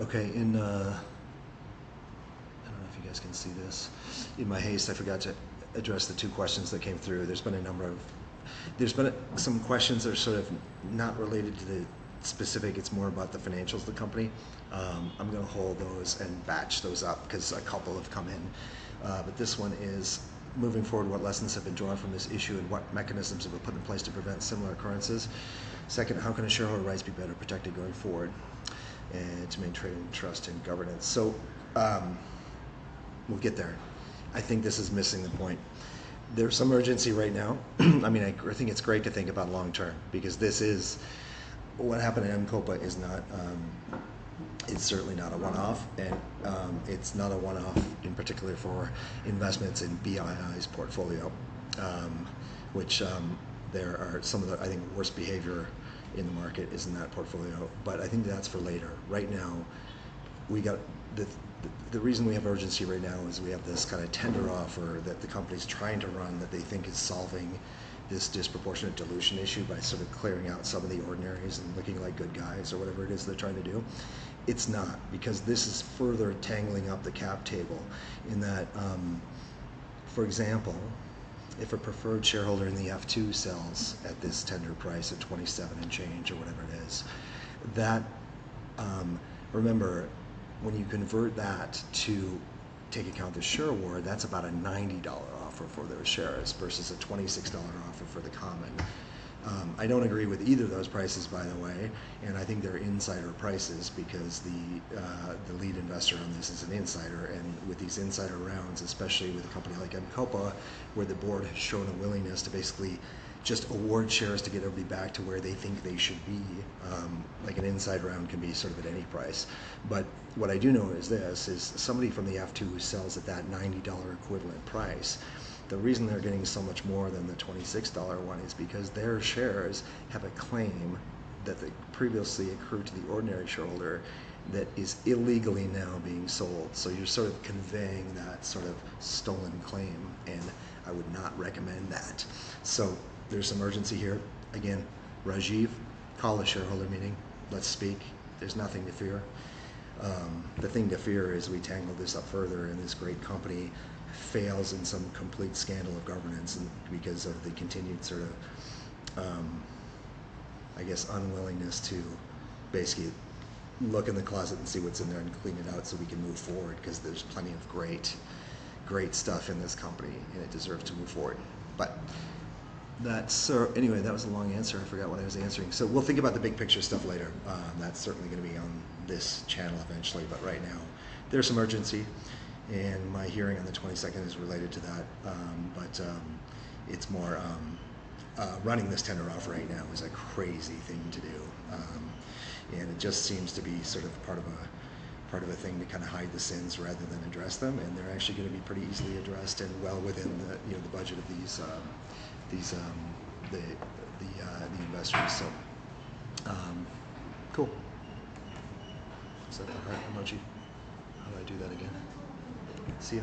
Okay, I don't know if you guys can see this. In my haste, I forgot to address the two questions that came through. There's been some questions that are sort of not related to the specific, it's more about the financials of the company. I'm going to hold those and batch those up because a couple have come in. But this one is, moving forward, what lessons have been drawn from this issue and what mechanisms have been put in place to prevent similar occurrences? Second, how can shareholder rights be better protected going forward and to maintain trust and governance? So we'll get there. I think this is missing the point. There's some urgency right now. I mean, I think it's great to think about long term because this is what happened at M-Kopa is not. It's certainly not a one-off, and it's not a one-off in particular for investments in BII's portfolio, which there are some of the, I think, worst behavior in the market is in that portfolio. But I think that's for later. Right now, we got the reason we have urgency right now is we have this kind of tender offer that the company's trying to run that they think is solving this disproportionate dilution issue by sort of clearing out some of the ordinaries and looking like good guys or whatever it is they're trying to do. It's not, because this is further tangling up the cap table in that, for example, if a preferred shareholder in the F2 sells at this tender price at 27 and change or whatever it is, that, remember, when you convert that to take account the share award, that's about a $90 offer for their shares versus a $26 offer for the common. I don't agree with either of those prices, by the way, and I think they're insider prices because the lead investor on this is an insider, and with these insider rounds, especially with a company like M-Kopa, where the board has shown a willingness to basically just award shares to get everybody back to where they think they should be, like an inside round can be sort of at any price. But what I do know is this, is somebody from the F2 who sells at that $90 equivalent price, the reason they're getting so much more than the $26 one is because their shares have a claim that they previously accrued to the ordinary shareholder that is illegally now being sold. So you're sort of conveying that sort of stolen claim, and I would not recommend that. So there's some urgency here. Again, Rajiv, call a shareholder meeting. Let's speak. There's nothing to fear. The thing to fear is we tangle this up further and this great company fails in some complete scandal of governance, and because of the continued sort of, I guess, unwillingness to basically look in the closet and see what's in there and clean it out so we can move forward, because there's plenty of great stuff in this company and it deserves to move forward. But that's, anyway, that was a long answer. I forgot what I was answering. So we'll think about the big picture stuff later. That's certainly going to be on this channel eventually, but right now there's some urgency, and my hearing on the 22nd is related to that. But it's more running this tender off right now is a crazy thing to do, and it just seems to be sort of part of a thing to kind of hide the sins rather than address them, and they're actually going to be pretty easily addressed and well within the the budget of the investors. So cool. Is that the heart emoji? How do I do that again? See ya.